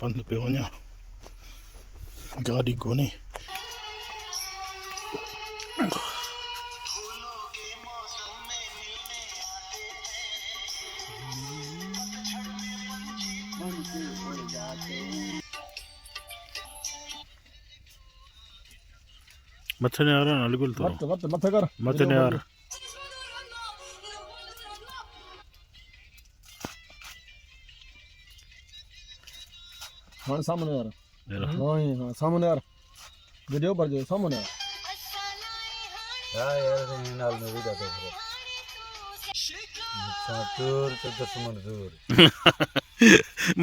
पंध पे वञा गाॾी कोन्हे मथे ने यार अलगुल तो मथे कर मथे ने यार हाँ सामने यार हाँ सामने यार वीडियो पर जो सामने यार यार ये नाल में भी जाते हैं दूर तो दुश्मन दूर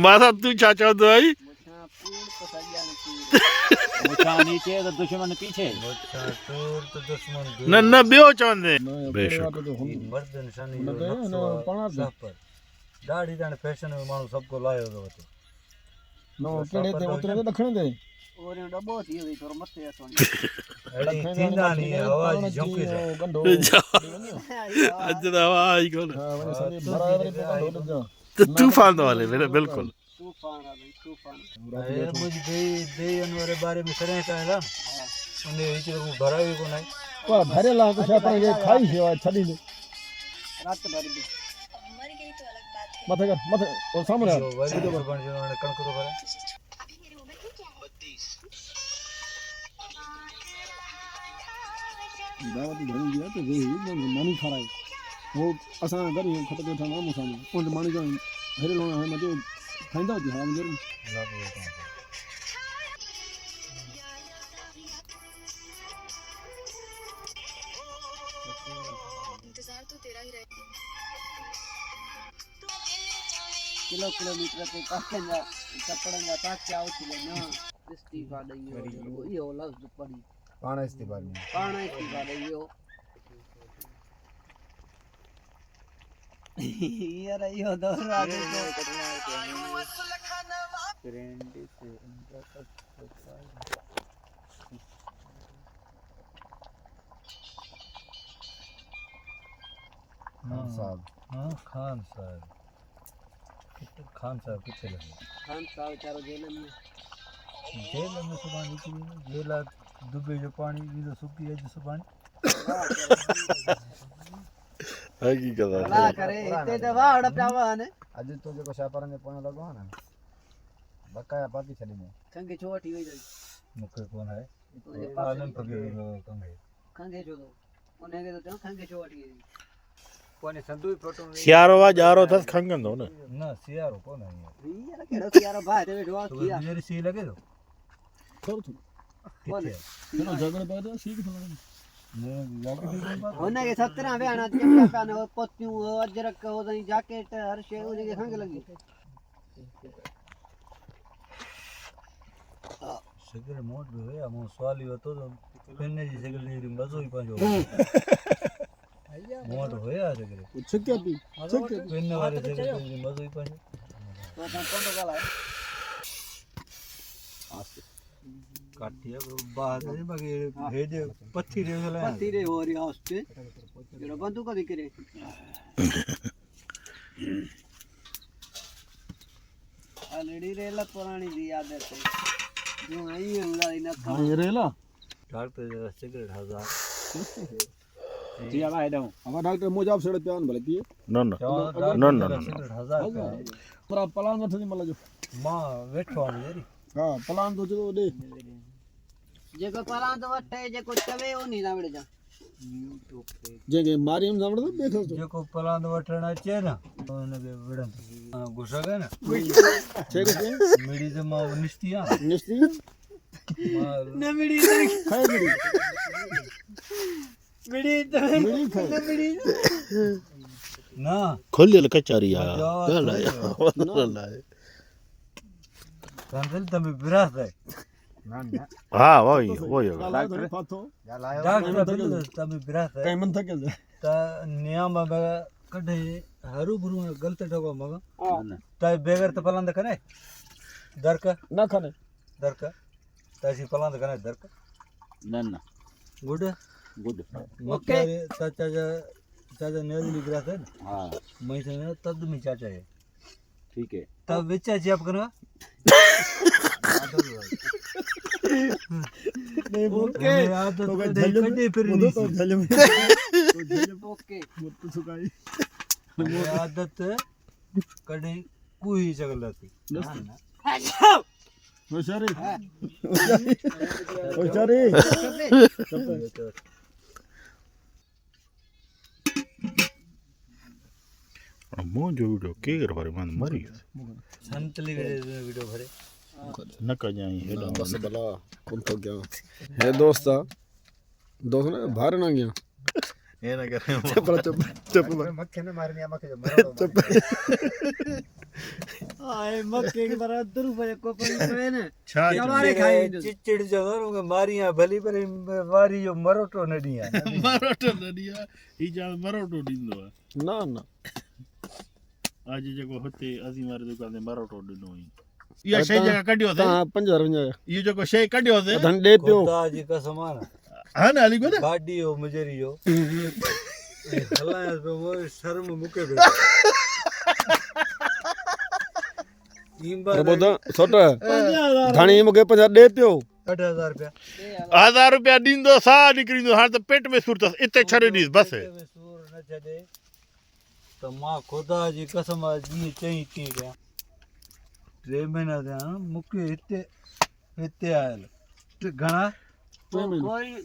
माता तू चाचा तो आई मुछा नीचे तो दुश्मन पीछे दूर तो दुश्मन दूर न न बियो चवंदे बेशक मर्द निशानी पर दाढ़ी दाने फैशन में माण्हू सबको लायो तो नो केड़े ते उतरे ते दखण दे और डबो थी वई थोरो मथे अचो अड़ी थींदा नहीं आवाज झोंके से गंडो अज दा आई कोन हां वने सनी बराबर पे गंडो जा तो तूफान वाले बिल्कुल तूफान आ भाई तूफान ए मुझे दे अनवर बारे में सरे कहला उन्हें हिच को भरावी को नहीं पर भरेला तो छा पाए खाई सेवा छडी दे रात भर भी मर गई तो अलग बात है। मथे कर मथे और सामने यार वीडियो पर बन जो कणक तो भरे अभी मेरी उम्र क्या है? 32। दावत घणी दिया तो वे मानी खराई वो असा घर ये खत बैठा ना मुसा में उन मानी जो हेरे लोना है मजे खाइंदा जी हां जरूर इंतजार तो तेरा ही रहेगा। किलोमीटर पे काकेंगा चपड़ंगा ताक आओ थिले ना इस्तीफा दइयो यो लफ्ज पड़ी पाण इस्तीफा में पाण इस्तीफा दइयो यार यो दौर आ खान साहब हां खान साहब किथे लगे खान साहब चारो जेल में सुभाणे निकरी जेल दुबे जो पानी जो सुकी है जो सुभाणे हकीकत भला करे इते तो वाड़ पावा ने अज तो जो शापर ने पोण लगो ना बकाया बाकी छडी ने खंगे छोटी होई जाई मुके कोन है तुझे आलन पगे कंगे खंगे जो दो उन्हें के तो खंगे छोटी कोने संदू फोटो में सियारो वा जारो तस खंगंदो न ना सियारो कोन है यार केड़ो यार भाई ते बैठो तो किया मेरी सी लगे तो थोड़ थोड़ कोने चलो झगड़े पे सीख थोड़ा होने के 17 बयाना दिया काने पत्तियों अजरक हो दई जैकेट हर शे उजे के खंग लगी सगरे मोट भी है मो सवाल ही तो पेने जी सगरे नी मजो ही पाजो मोट होया सगरे छक्के पी छक्के पेने वाले सगरे नी मजो ही पाजो तो कोन गला काटिया बाहर है बाकी भेज पत्थी रे चले पत्ती रे हो रही हॉस्टे जेड़ा बंदूक दिख रे ऑलरेडी रेला पुरानी दी आदत है जो आई है उलाई ना हां ये रेला डॉक्टर जरा सिगरेट 1000 जी आवा हेडो अब डॉक्टर मोजाब सेड़ प्यान भले पिए न न न न सिगरेट 1000 पूरा प्लान में थी मतलब जो मां वेठो आ मेरी हां प्लान तो जो दे जेको परांत वटे जेको चवे ओ नी रावड़ जा जेके मारियम सामने तो देखो तो जेको पलांद वठण अचे ना उन के विड़न गुस्सा गए ना छे के मेरी तो मां निस्ती आ निश्ती न मिड़ी खाए मिड़ी मिड़ी तो मिड़ी खाए मिड़ी ना खोल कचारी आ कंदल तमे विरासत है ना ना हां वही डॉक्टर पाथो डॉक्टर तमे विरासत है कई मन थके ता नियम मग कढे हरू बुरु गलत ठगो मग ता बेगर त पलांद कने दरक ना खाने दरक तासी पलांद कने दरक न न गुड गुड ओके चाचा चाचा नेजली विरासत है ना हां मैं से तद में चाचा है ठीक है तब विचा जी आप करना ओके आदत तो कॾहिं झल में कॾहिं फिरी ॿुधो नहीं तो थी। झल में तो झल में ओके मुत सुकाई हमें आदत कॾहिं कोई जगल थी होशियारी होशियारी मुंह जो वीडियो के कर भरे मान मरी संतली वीडियो भरे न कजाई हेडा बस भला कौन तो गया है दोस्त ना बाहर ना गया ए न करे चुप चुप मक्खे ने मारनी है मक्खे जो मरो चुप आए मक्के के बराबर रुपए को पे ने छा हमारे खाएंगे चिचड़ जगह के मारियां भली पर मारी जो मरोटो न दिया मरोटो नडिया ई जा मरोटो दिंदो ना ना आज जेको हुते अजी मारे दुकान ते मरोटो दिनो इहा शै जगह कढियो थे ता 50 इहो जेको शै कढियो थे धन दे पियो खुदा जी कसम है हा न हली को गाड़ी हो मुजरी हो हलाया पे वो शर्म मुके पे प्रबोध सोट धणी मुके 50 दे पियो 8000 रुपया 1000 रुपया दिंदो सा निकरिंदो हां त पेट में सूर तस इते छरे दीस बस सूर न छडे तो मां खुदा जी कसम जी चई की क्या 3 महीना थिया मुके हिते आयल घणा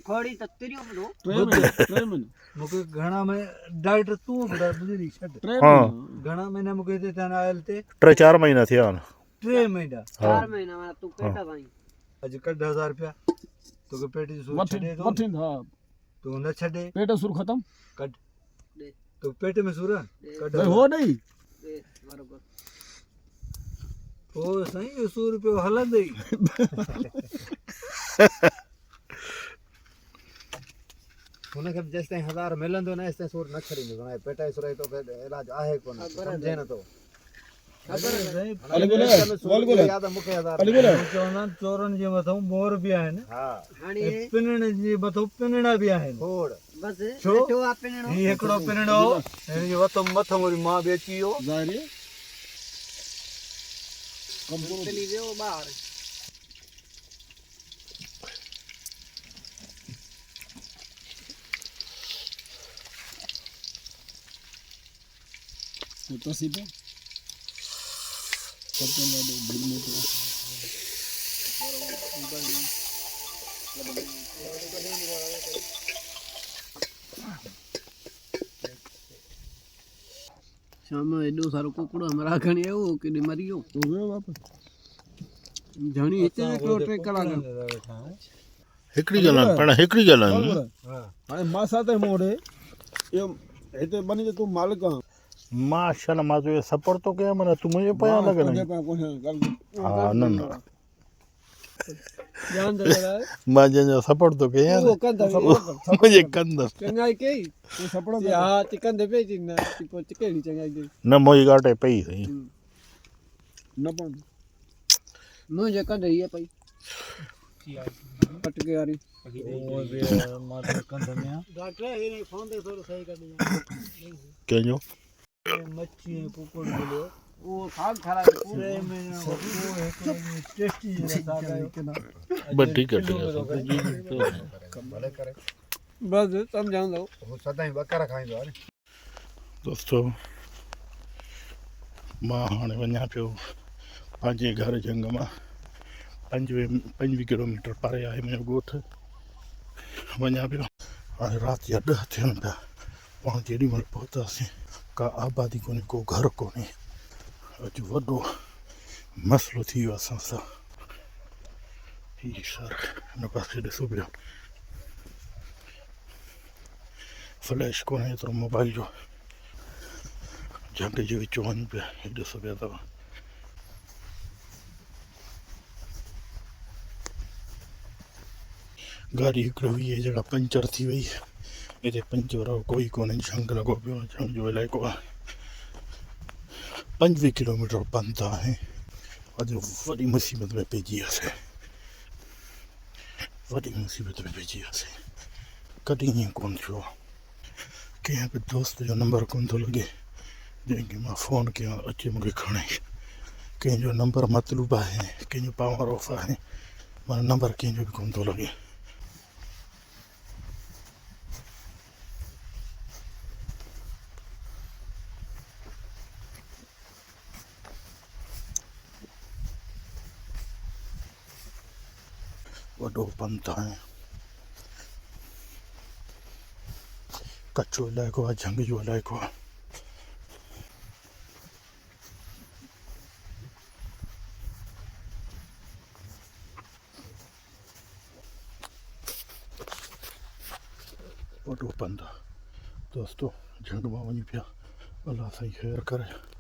खोड़ी तो तिरियो बनो ट्रेन मुके घणा में डॉक्टर तू बड़ा बुझरी छड हां घणा महीना मुके हिते थिया आयल ते 3-4 महीना थिया 3 महीना 4 महीना में तू पेटा भाई अज कढ 1000 रुपया तो के पेट जी सूर छडे तो मथिन हां तू न छडे पेट सुर खत्म कढ दे तो पेट में सूर है? कढ भाई हो नहीं दे बराबर ओ सही 100 रुपया हलंदे हुनखे जेसि ताईं 1000 मिलंदो न तेसि ताईं सूर न छॾींदो हाणे पेट जो सूर तो फिर इलाज आहे कोन समझे न तो अली बोले बोल बोले याद मूंखे 1000 अली बोले चवंदा चोरनि जे मथां मोर बि आहिनि हा हाणे पिनण जे मथां पिनणा बि आहिनि खोड़ बस छो? बेठो आ पिनणो ही हिकिड़ो पिनणो हिन जे मथां वरी मां बि अची वियो जारी चली वियो ॿाहिर तो सीधे सबसे लाडो दिल में तो शाम एडो सारो कुकड़ो हमरा खणी आयो कि मरी गयो हो गयो वापस जणी हिते हिकिड़ो टे कलाक हिकड़ी गलन पण हिकड़ी गलन हाणे मां साथे मोड़े यो हिते बनी तू मालिक आ माशाल्लाह मां जो सपोर्ट तो कया मन तू मुझे पया लगन हा न न जान दे लगा मां जो सपोर्ट तो कया वो कंदा मुझे कंदस चंगाई के तू सपड़ो या चिकन दे पे चिकन को चिकेड़ी चंगाई के न मोई गाटे पई सही न पन मुझे कंदे ये पई पटके वाली ओ बि मां तो कंद में डॉक्टर हे फोन दे थोड़ो सही कर दिया केजो मच्छी कुकुड़ मिलियो वो साग खराब पूरे 3 महीना वो हिकिड़ो टेस्टी साग आयो बस ठीक है बस समझाऊं दो वो सदाई बकरा खाईंदो आहे दोस्तों मां हाणे वञा पियो पंहिंजे घर जंग मां 5 किलोमीटर परे आहे मुंहिंजो ॻोठु वञा पियो हाणे राति जा 10 थियनि पिया पाण जेॾी महिल पहुतासीं का आबादी कोन्हे को घर कोन्हे अॼु वॾो मसइलो थी वियो असां सां हीअ सर हिन पासे ॾिसो पिया फ्लैश कोन्हे एतिरो मोबाइल जो झंड जे विचो वञ पिया हीअ ॾिसो पिया तव्हां गाड़ी हिकिड़ो वीह जगह पंचर थी वई हिते पंचर वारो कोई कोन्हे झंग लॻो पियो आहे झंग जो इलाइक़ो आहे 25 किलोमीटर पंध आहे अॼु वॾी मुसीबत में पइजी वियासीं वॾी मुसीबत में पइजी वियासीं कॾहिं ईअं कोन थियो कंहिं बि दोस्त जो नंबर कोन थो लॻे जंहिंखे मां फ़ोन कयां अचे मूंखे खणे कंहिंजो नंबर मतलूब आहे कंहिंजो पावर ऑफ आहे माना नंबर कंहिंजो बि कोन थो लॻे वॾो पंथ आहे कचो इलाइक़ो आहे जंग जो इलाइक़ो आहे वॾो पंथ आहे दोस्तो जंग मां वञी पिया अलाह साईं ख़ैरु करे